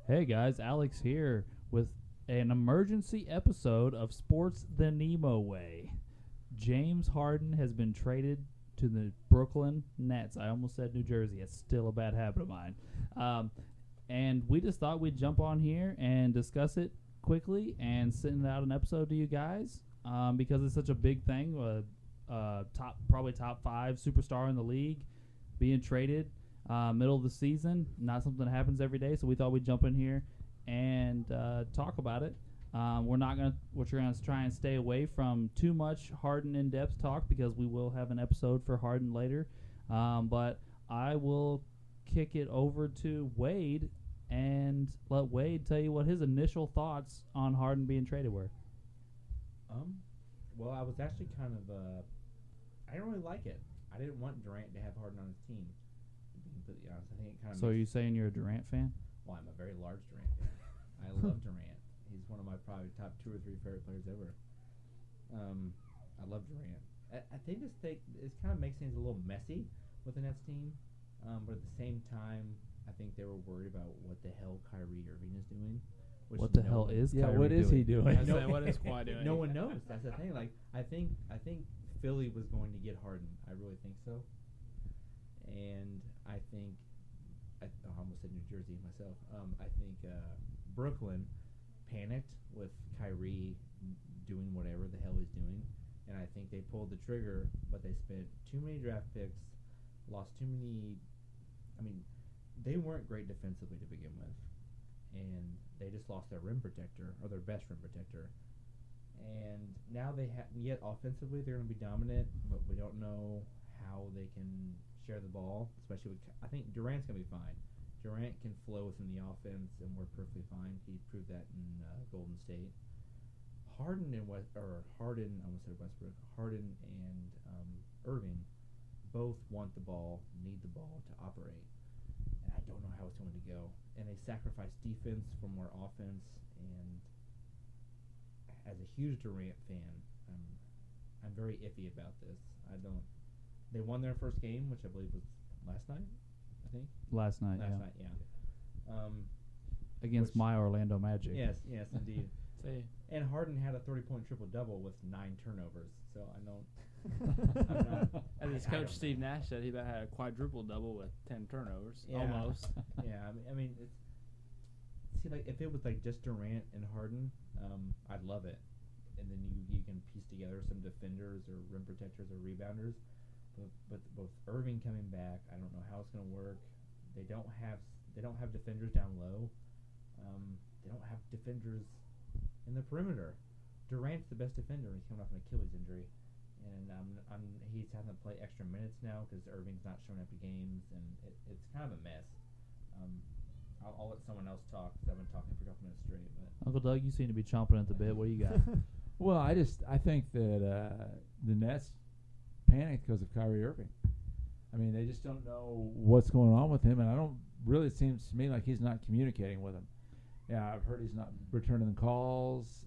Hey guys, Alex here with an emergency episode of Sports the NEMO Way. James Harden has been traded to the Brooklyn Nets. I almost said New Jersey. It's still a bad habit of mine. And we just thought we'd jump on here and discuss it quickly and send out an episode to you guys because it's such a big thing. Probably top 5 superstar in the league being traded. Middle of the season, not something that happens every day, so we thought we'd jump in here and talk about it. We're gonna try and stay away from too much Harden in-depth talk because we will have an episode for Harden later. But I will kick it over to Wade and let Wade tell you what his initial thoughts on Harden being traded were. Well, I was actually kind of I didn't really like it. I didn't want Durant to have Harden on his team. To be completely honest, I think it kind of. So are you saying you're a Durant fan? Well, I'm a very large Durant fan. I love Durant. He's one of my probably top 2 or 3 favorite players ever. I love Durant. I think this kind of makes things a little messy with the Nets team, but at the same time, I think they were worried about what the hell Kyrie Irving is doing. What the hell is Kyrie what is he doing? What is Kawhi doing? No one knows. That's the thing. Like I think Philly was going to get Harden. I really think so. And I think I almost said New Jersey myself. I think Brooklyn panicked with Kyrie doing whatever the hell he's doing, and I think they pulled the trigger, but they spent too many draft picks, lost too many. I mean, they weren't great defensively to begin with, and they just lost their rim protector, or their best rim protector. And now yet offensively they're going to be dominant, but we don't know how they can share the ball, especially with. I think Durant's going to be fine. Durant can flow within the offense and work perfectly fine. He proved that in Golden State. Harden and Harden and Irving both want the ball, need the ball to operate, and I don't know how it's going to go. And they sacrifice defense for more offense. And as a huge Durant fan, I'm very iffy about this. They won their first game, which I believe was last night. I think Last night, yeah. Against my Orlando Magic. Yes, indeed. And Harden had a 30-point triple-double with 9 turnovers. So I don't. As his coach Steve Nash said, he about had a quadruple-double with 10 turnovers. Yeah. Almost. Yeah, I mean, like if it was like just Durant and Harden, I'd love it. And then you can piece together some defenders or rim protectors or rebounders. But both Irving coming back, I don't know how it's going to work. They don't have defenders down low. They don't have defenders in the perimeter. Durant's the best defender. He's coming off an Achilles injury, and he's having to play extra minutes now because Irving's not showing up to games, and it's kind of a mess. I'll let someone else talk because I've been talking for a couple minutes straight. But Uncle Doug, you seem to be chomping at the bit. What do you got? Well, I think that the Nets panicked because of Kyrie Irving. I mean, they just don't know what's going on with him, and it seems to me like he's not communicating with him. Yeah, I've heard he's not returning the calls,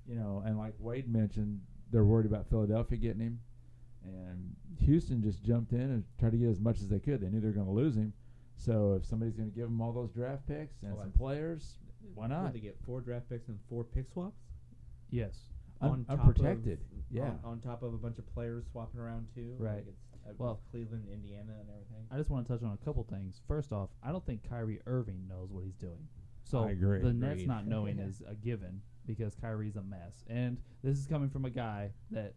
and like Wade mentioned, they're worried about Philadelphia getting him, and Houston just jumped in and tried to get as much as they could. They knew they were going to lose him, so if somebody's going to give them all those draft picks and some players, why not? Did they get 4 draft picks and 4 pick swaps? Yes. Unprotected, on top of a bunch of players swapping around too. Right. Like Cleveland, Indiana, and everything. I just want to touch on a couple things. First off, I don't think Kyrie Irving knows what he's doing. So I agree. The Nets not knowing is a given because Kyrie's a mess. And this is coming from a guy that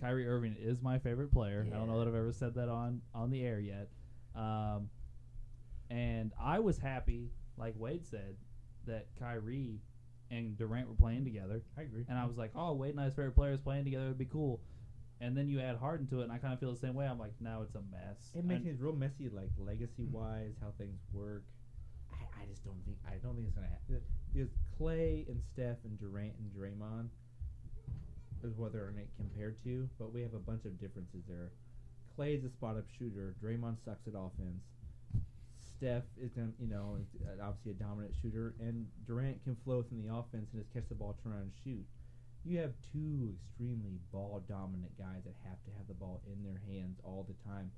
Kyrie Irving is my favorite player. Yeah. I don't know that I've ever said that on the air yet. And I was happy, like Wade said, that Kyrie and Durant were playing together. I agree. And I was like, oh, Wade and I's favorite players playing together would be cool. And then you add Harden to it, and I kind of feel the same way. I'm like, now it's a mess. It makes things real messy, like legacy-wise, how things work. I just don't think it's gonna happen. Because Clay and Steph and Durant and Draymond is what they're compared to, but we have a bunch of differences there. Clay is a spot-up shooter. Draymond sucks at offense. Steph is obviously a dominant shooter, and Durant can flow within the offense and just catch the ball, turn around, and shoot. You have 2 extremely ball-dominant guys that have to have the ball in their hands all the time.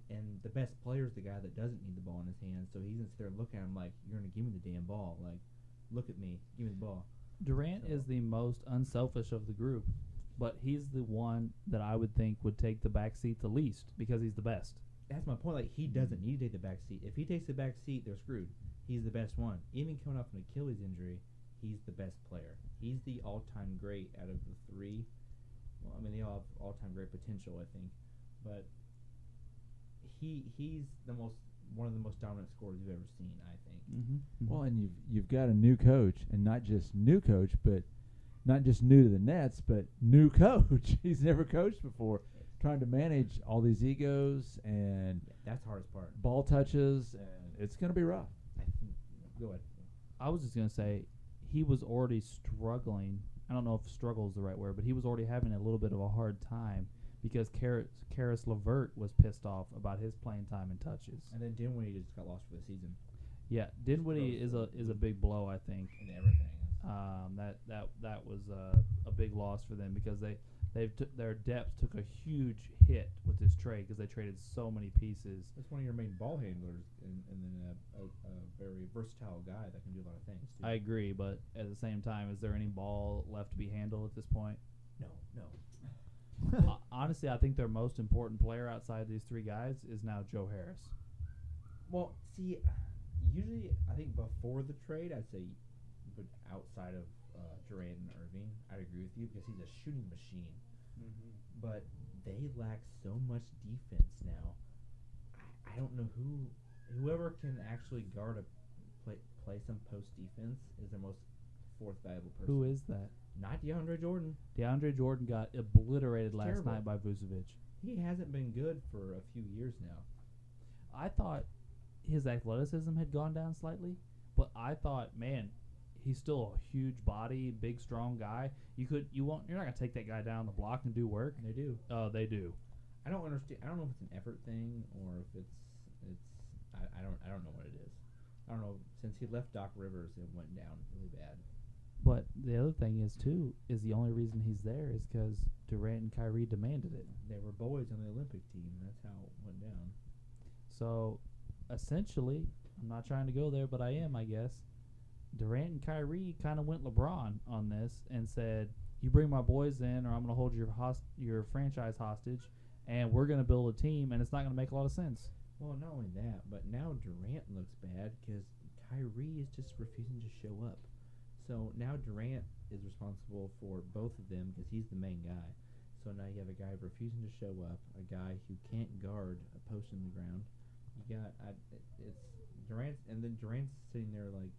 and the best player is the guy that doesn't need the ball in his hands. So he's gonna sit there and look at him like, "You're gonna give me the damn ball. Like, look at me, give me the ball." Durant is the most unselfish of the group, but he's the one that I would think would take the back seat the least because he's the best. That's my point. Like, he doesn't need to take the back seat. If he takes the back seat, they're screwed. He's the best one. Even coming off an Achilles injury, he's the best player. He's the all-time great out of the three. Well, I mean, they all have all-time great potential, I think, but he's one of the most dominant scorers you've ever seen, I think. Mm-hmm. Well, and you've got a new coach, and not just new coach, but not just new to the Nets, but new coach. He's never coached before, trying to manage all these egos and That's the hardest part. ball touches, and it's going to be rough. Go ahead. I was just going to say he was already struggling. I don't know if struggle is the right word, but he was already having a little bit of a hard time because Karis LeVert was pissed off about his playing time and touches. And then Dinwiddie just got lost for the season Yeah, Dinwiddie is a big blow, I think. and everything. That was a big loss for them because their depth took a huge hit with this trade because they traded so many pieces. That's one of your main ball handlers, and then a very versatile guy that can do a lot of things, too. I agree, but at the same time, is there any ball left to be handled at this point? No. Honestly, I think their most important player outside these three guys is now Joe Harris. Well, see, usually I think before the trade, I'd say, but outside of Durant and Irving, I'd agree with you because he's a shooting machine. But they lack so much defense now. I don't know whoever can actually guard play some post defense is the most fourth valuable person. Who is that? Not DeAndre Jordan. DeAndre Jordan got obliterated last Terrible. night by Vucevic. He hasn't been good for a few years now. I thought his athleticism had gone down slightly, but I thought, man, he's still a huge body, big, strong guy. You're not gonna take that guy down the block and do work. They do. They do. I don't understand. I don't know if it's an effort thing or if it's. I don't know what it is. I don't know. Since he left Doc Rivers, it went down really bad. But the other thing is the only reason he's there is because Durant and Kyrie demanded it. They were boys on the Olympic team. That's how it went down. So, essentially, I'm not trying to go there, but I am, I guess. Durant and Kyrie kind of went LeBron on this and said, "You bring my boys in, or I'm going to hold your franchise hostage, and we're going to build a team, and it's not going to make a lot of sense." Well, not only that, but now Durant looks bad because Kyrie is just refusing to show up. So now Durant is responsible for both of them because he's the main guy. So now you have a guy refusing to show up, a guy who can't guard a post in the ground. You got it's Durant, and then Durant's sitting there like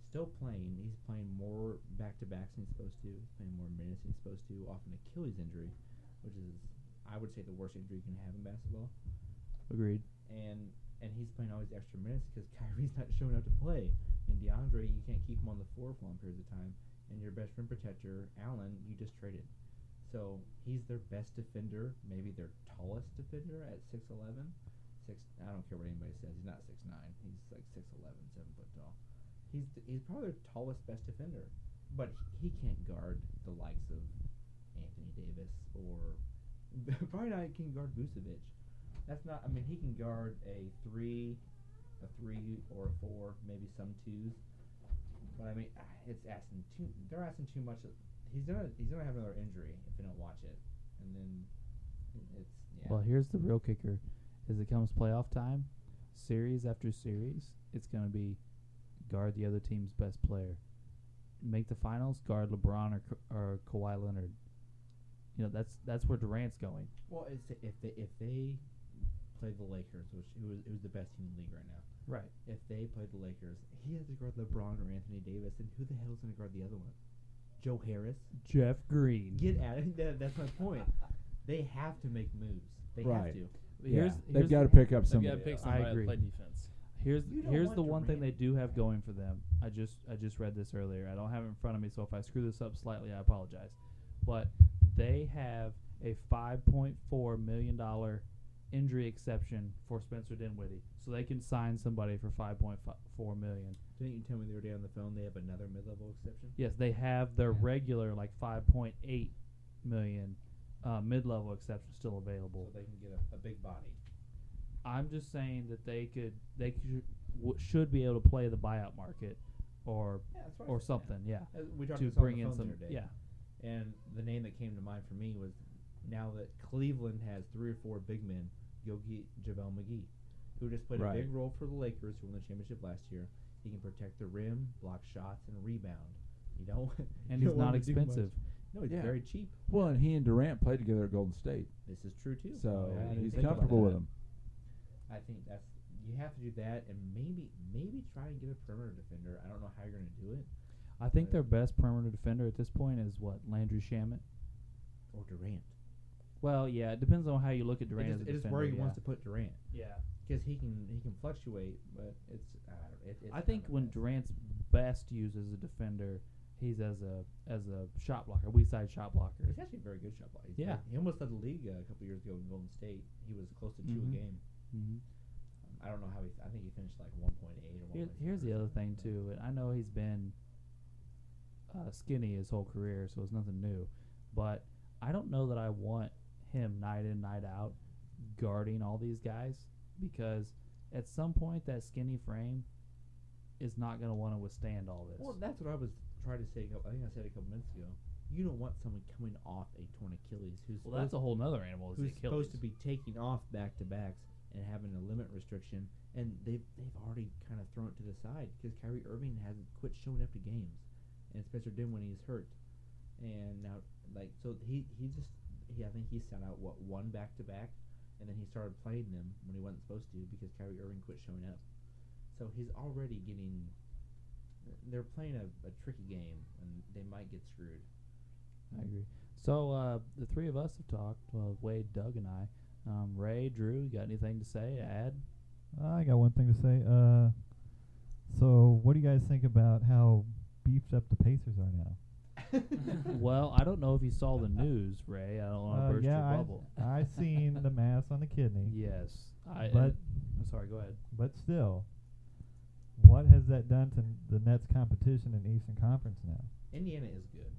still playing. He's playing more back-to-backs than he's supposed to. He's playing more minutes than he's supposed to off an Achilles injury, which is, I would say, the worst injury you can have in basketball. Agreed. And he's playing all these extra minutes because Kyrie's not showing up to play. And DeAndre, you can't keep him on the floor for long periods of time. And your best rim protector, Allen, you just traded. So he's their best defender, maybe their tallest defender at 6'11". I don't care what anybody says. He's not 6'9". He's like 6'11", 7 foot tall. He's probably their tallest, best defender. But he can't guard the likes of Anthony Davis or probably not can guard Vucevic. That's not. I mean, he can guard a 3 or a 4, maybe some 2s. But I mean, it's asking too. They're asking too much. He's gonna have another injury if they don't watch it, and then it's yeah. Well, here's the real kicker: as it comes playoff time, series after series, it's gonna be guard the other team's best player. Make the finals, guard LeBron or Kawhi Leonard. You know, that's where Durant's going. Well, it's if they play the Lakers, who's the best team in the league right now. Right. If they play the Lakers, he has to guard LeBron or Anthony Davis, and who the hell is going to guard the other one? Joe Harris? Jeff Green. Get at it. That's my point. They have to make moves. They have to. They've got to pick up They've somebody. got to pick else. somebody I agree. to play defense. Here's You don't here's want the one thing Durant. they do have going for them. I just read this earlier. I don't have it in front of me, so if I screw this up slightly, I apologize. But they have a $5.4 million injury exception for Spencer Dinwiddie, so they can sign somebody for $5.4 million. Didn't you tell me the other day on the phone they have another mid-level exception? Yes, they have their regular like $5.8 million mid-level exception still available. So they can get a big body. I'm just saying that they should be able to play the buyout market or Yeah, that's what or I said, something, yeah, We talked to this on bring the in phone some, the other day. yeah. And the name that came to mind for me was now that Cleveland has 3 or 4 big men, go get JaVale McGee, who just played a Right. big role for the Lakers, who won the championship last year. He can protect the rim, block shots, and rebound. You know, And you he's don't want not him to do much. expensive. No, he's Yeah. very cheap. Well, and he and Durant played together at Golden State, This is true too. so I didn't he's think about comfortable with that. him. I think that's you have to do that, and maybe try and get a perimeter defender. I don't know how you're going to do it, I think their best perimeter defender at this point is what, Landry Shamet. or Durant. Well, yeah, it depends on how you look at Durant as a It defender. is where he yeah. wants to put Durant, Yeah, because he can fluctuate, but it's I think when Durant's best used as a defender, he's as a shot blocker, weak side shot blocker. he's actually a very good shot blocker. Yeah. He almost led the league a couple years ago in Golden State. He was close to 2 Mhm. a game. Mm-hmm. I don't know how I think he finished like 1.8 or 1.7. Here's the other thing too, and I know he's been skinny his whole career, so it's nothing new. But I don't know that I want him night in, night out guarding all these guys, because at some point that skinny frame is not going to want to withstand all this. Well, that's what I was trying to say. I think I said a couple minutes ago. You don't want someone coming off a torn Achilles Well, that's a whole nother animal. Is the who's Achilles. supposed to be taking off back to backs and having a limit restriction, and they've already kind of thrown it to the side because Kyrie Irving hasn't quit showing up to games, and Spencer Dinwiddie he's hurt, and now so he I think he sat out one back to back, and then he started playing them when he wasn't supposed to because Kyrie Irving quit showing up, so he's already getting. They're playing a tricky game, and they might get screwed. I agree. So the three of us have talked. Well, Wade, Doug, and I. Ray, Drew, you got anything to say? Add? I got one thing to say. So what do you guys think about how beefed up the Pacers are now? Well, I don't know if you saw the news, Ray. I don't want to burst your bubble. I seen the mass on the kidney. Yes. But I'm sorry, go ahead. but still, what has that done to the Nets' competition in the Eastern Conference now? Indiana is good.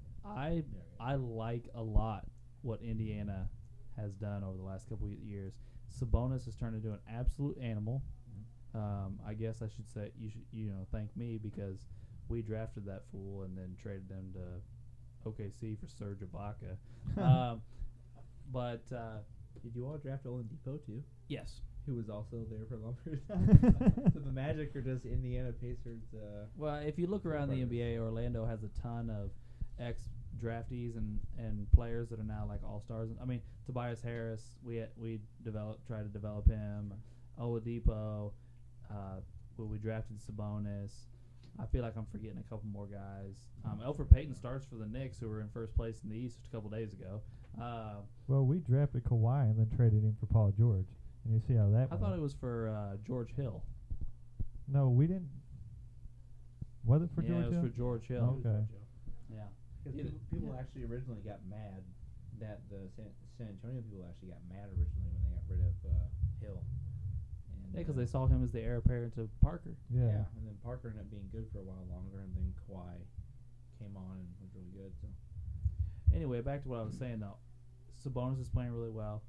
I like a lot what Indiana has done over the last couple of years. Sabonis has turned into an absolute animal. I guess I should say you should thank me because we drafted that fool and then traded him to OKC for Serge Ibaka. But Did you all draft Oladipo too? yes. Who was also there for a long period of time? So the Magic are just Indiana Pacers. Well, if you look around the brothers. NBA, Orlando has a ton of ex-draftees and players that are now like all-stars. I mean, Tobias Harris, we tried to develop him. Oladipo, we drafted Sabonis. I feel like I'm forgetting a couple more guys. Elfrid Payton starts for the Knicks, who were in first place in the East a couple days ago. Well, we drafted Kawhi and then traded him for Paul George, and you see how that I went. thought it was for George Hill. No, we didn't. Was it for yeah, George it was Hill? for George Hill. Okay. Yeah. Because people actually originally got mad that the San Antonio people actually got mad originally when they got rid of Hill. And, Yeah, because they saw him as the heir apparent to Parker. Yeah. and then Parker ended up being good for a while longer, and then Kawhi came on and was really good. So Anyway, back to what I was saying though. Sabonis is playing really well.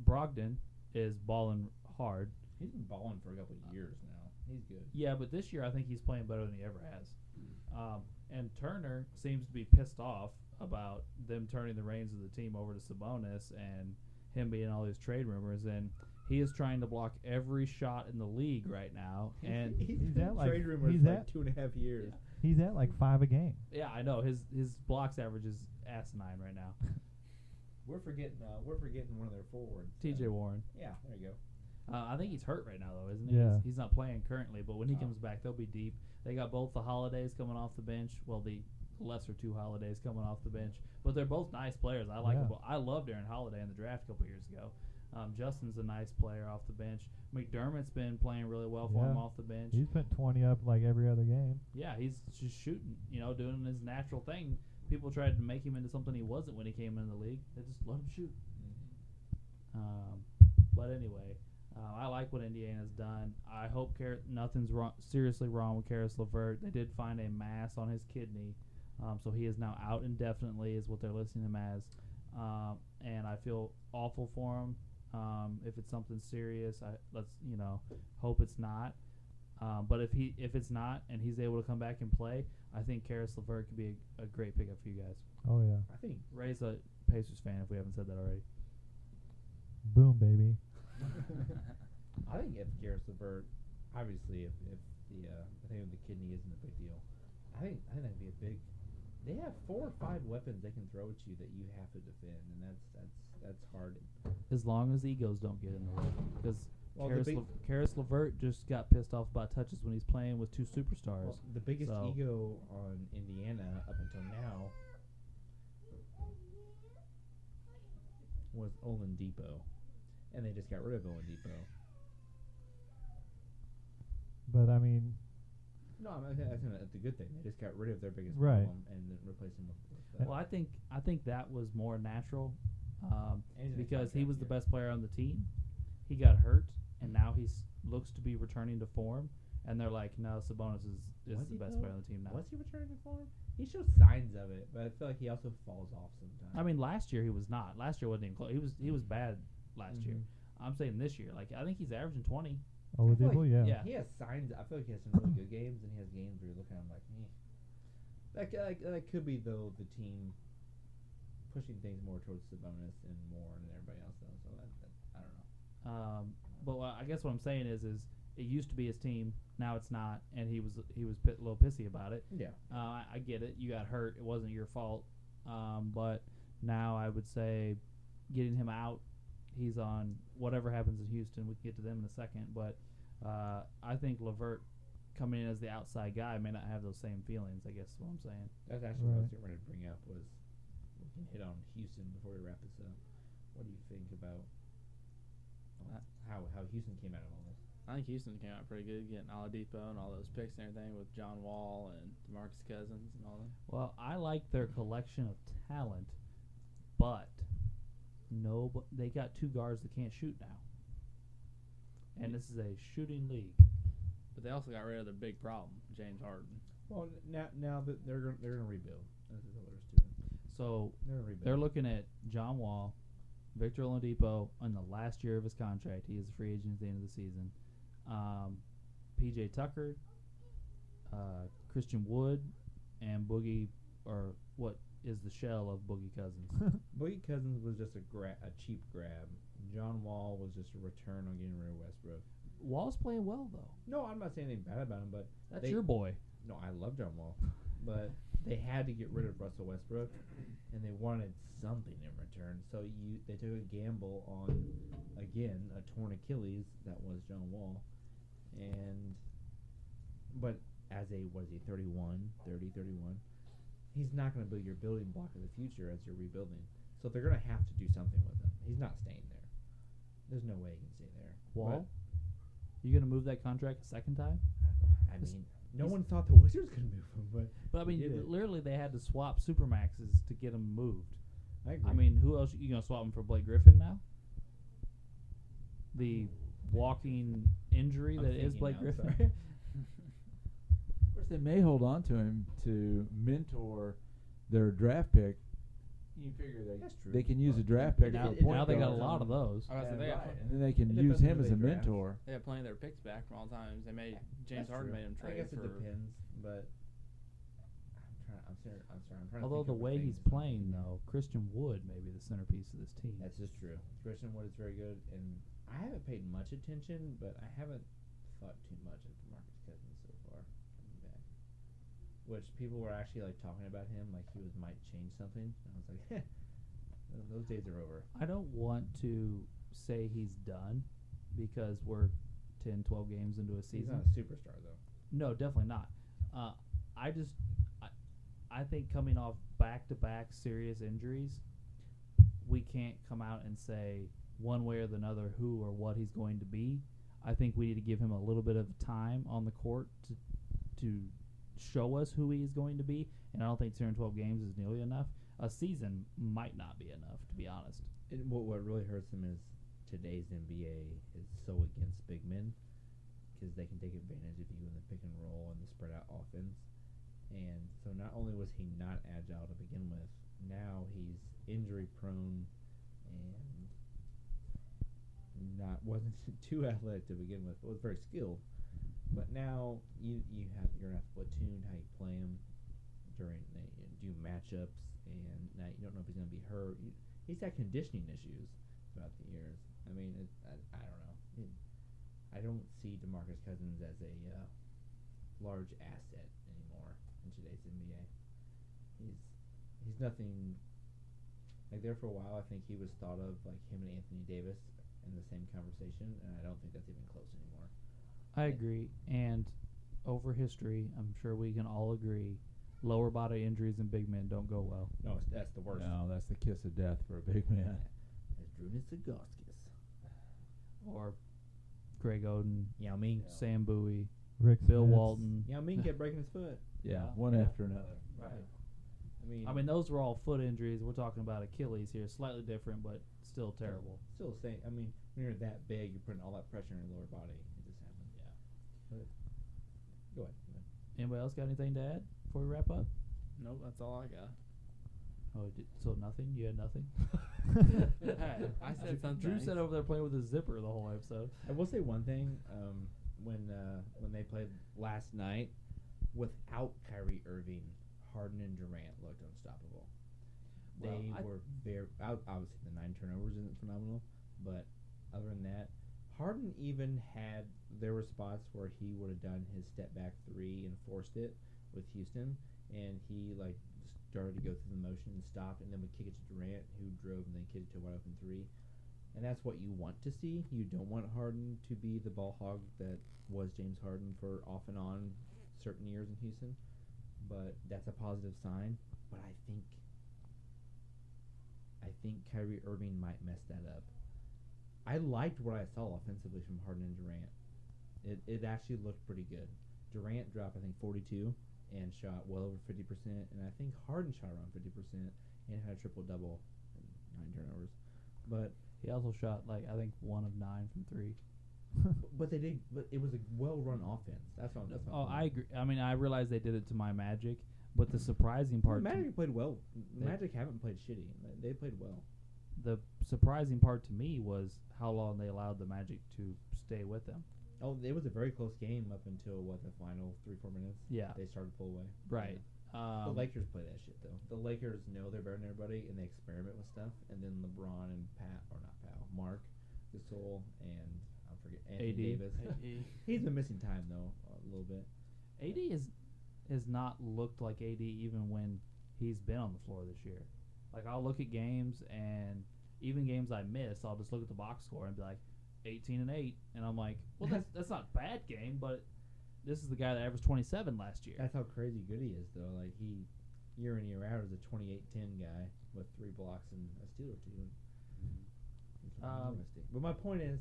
Brogdon is balling hard. he's been balling for a couple of years now. He's good. Yeah, but this year I think he's playing better than he ever has. And Turner seems to be pissed off about them turning the reins of the team over to Sabonis and him being all these trade rumors, and he is trying to block every shot in the league right now. And he's He's been at like- trade rumors he's for at- 2.5 years. He's at like 5 a game. yeah, I know his blocks average is asinine right now. We're forgetting one of their forwards. T.J. Warren. Yeah, there you go. I think he's hurt right now though, isn't he? Yeah. He's not playing currently, but when he Oh. comes back, they'll be deep. They got both the Holidays coming off the bench. Well, the lesser two Holidays coming off the bench, but they're both nice players. I like them both. I loved Aaron Holiday in the draft a couple years ago. Justin's a nice player off the bench. McDermott's been playing really well for him Yeah. off the bench. He's put 20 up like every other game. Yeah, he's just shooting, doing his natural thing. People tried to make him into something he wasn't when he came into the league. They just let him shoot. But anyway, I like what Indiana's done. I hope nothing's seriously wrong with Karis LeVert. They did find a mass on his kidney. So he is now out indefinitely, is what they're listing him as. And I feel awful for him. If it's something serious, let's hope it's not. But if it's not and he's able to come back and play, I think Karis LeVert could be a great pickup for you guys. Oh yeah. I think Ray's a Pacers fan, if we haven't said that already. Boom, baby. I think if Karis LeVert, obviously, if the I think the kidney isn't a big deal. I think that'd be a big. They have 4 or 5 weapons they can throw at you that you have to defend, and that's hard. As long as egos don't get in the way, because Well, Karis LeVert just got pissed off about touches when he's playing with 2 superstars. Well, the biggest ego on Indiana up until now was Oladipo, and they just got rid of Oladipo. But I mean, No, I think that's a good thing. They just got rid of their biggest Right. problem and then replaced him with Well, I think that was more natural, And he's in a because he contract was the year. best player on the team. He got hurt, and now looks to be returning to form. And they're like, no, Sabonis is Was the he best though? player on the team now. Was he returning to form? He shows signs of it, but I feel like he also falls off sometimes. I mean, last year he was not. Last year wasn't even close. He was bad last year. I'm saying this year, like I think he's averaging 20. Oladipo, like- yeah. yeah. He has signs. I feel like he has some really good games, and he has games where you're looking at him like, that could be though the team pushing things more towards Sabonis and more than everybody else does. So that I don't know. But I guess what I'm saying is it used to be his team. Now it's not, and he was a little pissy about it. Yeah. I get it. You got hurt. It wasn't your fault. But now I would say getting him out, he's on whatever happens in Houston. We can get to them in a second. But I think LeVert coming in as the outside guy may not have those same feelings, I guess is what I'm saying. That's actually what I was Right. going to bring up was we can hit on Houston before we wrap this up. What do you think about how Houston came out of all this? I think Houston came out pretty good, getting Oladipo and all those picks and everything with John Wall and DeMarcus Cousins and all that. Well, I like their collection of talent, but they got 2 guards that can't shoot now. And this is a shooting league. But they also got rid of their big problem, James Harden. Well, now that they're going to rebuild. That's all there's to it. So They're going to rebuild. they're looking at John Wall, Victor Oladipo on the last year of his contract. He is a free agent at the end of the season. PJ Tucker, Christian Wood, and Boogie, or what is the shell of Boogie Cousins. Boogie Cousins was just a cheap grab. John Wall was just a return on getting rid of Westbrook. Wall's playing well, though. No, I'm not saying anything bad about him, but That's your boy. no, I love John Wall, but they had to get rid of Russell Westbrook, and they wanted something in return. So they took a gamble on, again, a torn Achilles that was John Wall, but as a 30, 31, he's not going to be your building block of the future as you're rebuilding. So they're going to have to do something with him. He's not staying there. There's no way he can stay there. Wall? You going to move that contract a second time? I This- mean, no one thought the Wizards could move him, But I mean, They did it. literally, they had to swap Supermaxes to get him moved. I agree. I mean, who else you gonna swap him for? Blake Griffin now? The walking injury I'm that is thinking Blake now, Griffin. sorry. Of course, they may hold on to him to mentor their draft pick. You figure That's true. they can use a draft pick. now, for a point now they got a guard. lot of those. I was And, they got and then they can It use depends him who as they a draft. mentor. They have plenty of their picks back from all times. They made James That's Harden true. made him I trade guess it for. depends, but I'm sorry. I'm trying to Although think the of way things he's I'm playing, thinking. though, Christian Wood may be the centerpiece of this team. That's just true. Christian Wood is very good, and I haven't paid much attention, but I haven't thought too much of DeMarcus Cousins so far coming back. Which people were actually like talking about him like he might change something. And I was like, those days are over. I don't want to say he's done because we're 10, 12 games into a He's season. not a superstar though. No, definitely not. I think coming off back-to-back serious injuries, we can't come out and say one way or the other who or what he's going to be. I think we need to give him a little bit of time on the court to show us who he is going to be, and I don't think 10 or 12 games is nearly enough. A season might not be enough, to be honest. And what really hurts him is today's NBA is so against big men because they can take advantage of you in the pick and roll and the spread out offense. And so not only was he not agile to begin with, now he's injury prone and wasn't too athletic to begin with, but was very skilled. But now you're gonna have to platoon how you play him during do matchups, and now you don't know if he's gonna be hurt. He's had conditioning issues throughout the years. I mean, I don't know. I don't see DeMarcus Cousins as a large asset anymore in today's NBA. He's nothing. Like there for a while, I think he was thought of like him and Anthony Davis in the same conversation, and I don't think that's even close anymore. I agree. And over history, I'm sure we can all agree, lower body injuries in big men don't go well. No, that's the worst. No, that's the kiss of death for a big man. As Drunas Zagauskas. Or Greg Oden, Yao Ming. Sam Bowie, Rick Bill Smits. Walton. Yao Ming kept breaking his foot. Yeah, Yeah. one after another. Right. I mean, those were all foot injuries. We're talking about Achilles here. Slightly different, but still terrible. Still the same. I mean, when you're that big, you're putting all that pressure on your lower body. It just happens. Yeah. But go ahead. Anybody else got anything to add before we wrap up? Nope, that's all I got. Oh, so nothing? You had nothing? Hey, I said something. Drew sat over there playing with his zipper the whole episode. I will say one thing. When they played last night, without Kyrie Irving, Harden and Durant looked unstoppable. Well, They were very obviously the 9 turnovers isn't phenomenal, but other than that, Harden even had there were spots where he would have done his step back 3 and forced it with Houston, and he like started to go through the motion and stopped, and then would kick it to Durant, who drove and then kicked it to a wide open 3. And that's what you want to see. You don't want Harden to be the ball hog that was James Harden for off and on certain years in Houston. But that's a positive sign. But I think Kyrie Irving might mess that up. I liked what I saw offensively from Harden and Durant. It actually looked pretty good. Durant dropped, I think, 42 and shot well over 50%. And I think Harden shot around 50% and had a triple-double and 9 turnovers. But He also shot, I think, 1 of 9 from 3. But it was a well-run offense. That's what. That's my Oh, point. I agree. I mean, I realize they did it to my Magic, but the surprising part, Magic played well. They- Magic haven't played shitty. They played well. the surprising part to me was how long they allowed the Magic to stay with them. Oh, it was a very close game up until the final 3-4 minutes. Yeah, They started to pull away. right. The Lakers play that shit though. The Lakers know they're better than everybody, and they experiment with stuff. And then LeBron and Mark Gasol, and I forget Anthony AD. Davis. He's been missing time though a little bit. AD has not looked like AD even when he's been on the floor this year. Like, I'll look at games, and even games I miss, I'll just look at the box score and be like, 18-8, and I'm like, well, that's not a bad game, but this is the guy that averaged 27 last year. That's how crazy good he is though. Like he, year in year out, is a 28-10 guy with 3 blocks and a steal or 2. It's interesting. But my point is,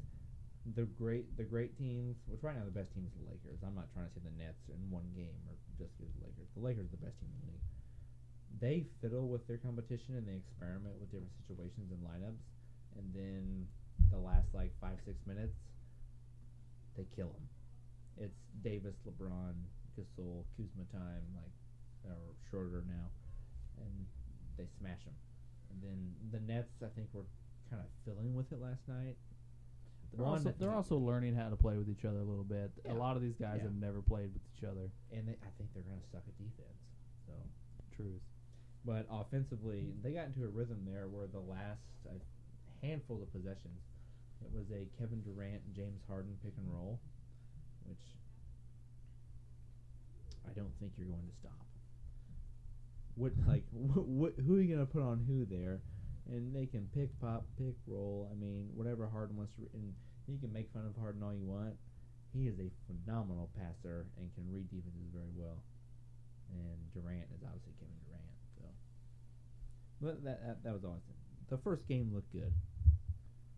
the great teams, which right now the best team is the Lakers. I'm not trying to say the Nets in one game or just because the Lakers. The Lakers are the best team in the league. They fiddle with their competition and they experiment with different situations and lineups, and then the last 5-6 minutes, they kill them. It's Davis, LeBron, Gasol, Kuzma time, or shorter now, and they smash them. And then the Nets, I think, were kind of filling with it last night. They're also learning how to play with each other a little bit. Yeah. A lot of these guys Yeah. have never played with each other. And I think they're going to suck at defense. So, Truth. but offensively, they got into a rhythm there where the last handful of possessions, it was a Kevin Durant and James Harden pick and roll, which I don't think you're going to stop. Who are you going to put on who there? And they can pick, pop, pick, roll. I mean, whatever Harden wants to. And you can make fun of Harden all you want. He is a phenomenal passer and can read defenses very well. And Durant is obviously Kevin Durant. So, but that was awesome. The first game looked good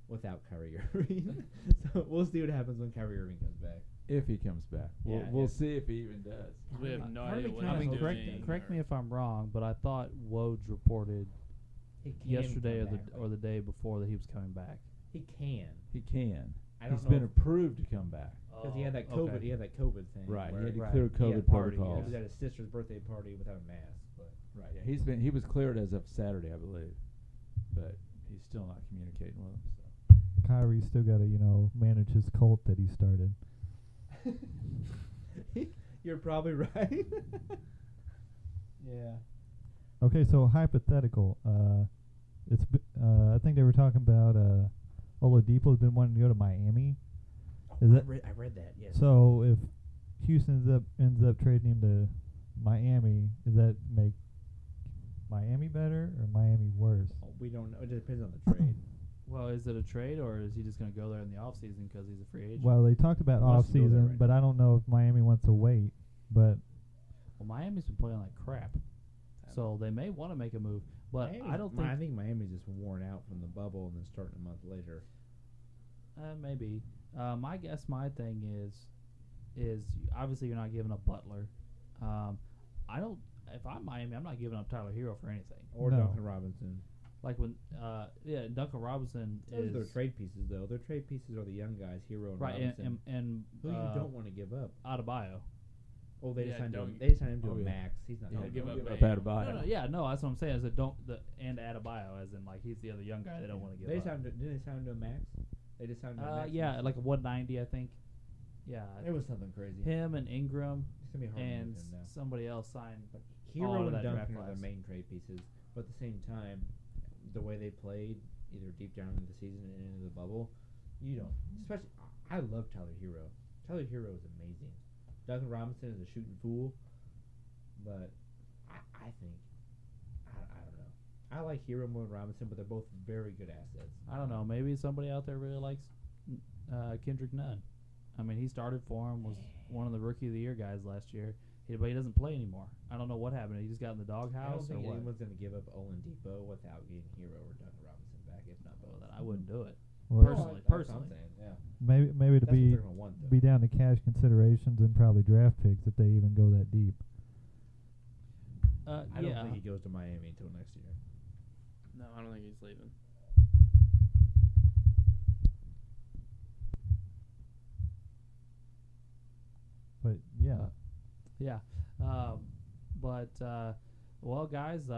without Kyrie Irving. So we'll see what happens when Kyrie Irving comes back. If he comes back, we'll see if he even does. We have no Harden idea what kinda I mean, he's hope doing. correct me if I'm wrong, but I thought Woj reported He can yesterday come back, or the day before that he was coming back. he can. He can. I don't He's know been approved to come back. because he had that COVID. He had that COVID thing. Right. He where had to Right. clear He had COVID party, protocols. He was at his sister's birthday party without a mask. But Right. Yeah. He was cleared as of Saturday, I believe, but he's still not communicating with him. So. Kyrie's still got to manage his cult that he started. you're probably right. Yeah. Okay, so hypothetical. I think they were talking about Oladipo's been wanting to go to Miami. Is I that read that. Yes. so? If Houston ends up trading him to Miami, does that make Miami better or Miami worse? We don't know. It depends on the trade. Well, is it a trade or is he just going to go there in the off season because he's a free agent? Well, they talked about He off wants to go there season, right but now. I don't know if Miami wants to wait. But Well, Miami's been playing like crap, so they may want to make a move. But I don't think I think Miami's just worn out from the bubble and then starting a month later. maybe. My thing is obviously you're not giving up Butler. I don't. If I'm Miami, I'm not giving up Tyler Hero for anything. Or No. Duncan Robinson. Like when, Duncan Robinson Those is are their trade pieces, though. Their trade pieces are the young guys, Hero and right, Robinson. and who you don't want to give up. Adebayo. Oh, they Yeah, just signed him. don't- They just signed him to Oh, a yeah. max. He's not Yeah, going to give give up up. Adebayo. No, that's what I'm saying. Is that and Adebayo, as in like he's the other young guy they don't want to give They up. signed. Didn't they sign him to a max? They just signed him to a max. Yeah, like a 190, I think. Yeah, It was something crazy. him and Ingram It's gonna be hard and to move him now. somebody else signed. But all Hero of and that draft Duncan are class. the main trade pieces. But at the same time, the way they played, either deep down into the season and into the bubble, you don't. Especially, I love Tyler Hero. Tyler Hero is amazing. Duncan Robinson is a shooting fool, but I think I don't know. I like Hero more than Robinson, but they're both very good assets. I don't know. Maybe somebody out there really likes Kendrick Nunn. I mean, he started for him, was one of the Rookie of the Year guys last year, but he doesn't play anymore. I don't know what happened. He just got in the I don't doghouse or think what. anyone's going to give up Oladipo without getting Hero or Duncan Robinson back, if not both. Then I wouldn't do it. Well, Personally, That's what I'm saying, yeah. maybe to That's what be they're going to want, though. be down to cash considerations and probably draft picks if they even go that deep. I don't Yeah. think he goes to Miami until next year. No, I don't think he's leaving. But yeah, Yeah. Well, guys,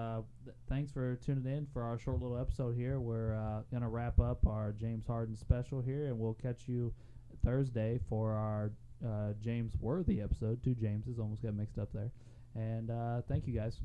thanks for tuning in for our short little episode here. We're going to wrap up our James Harden special here, and we'll catch you Thursday for our James Worthy episode. Two Jameses, almost got mixed up there. And thank you, guys.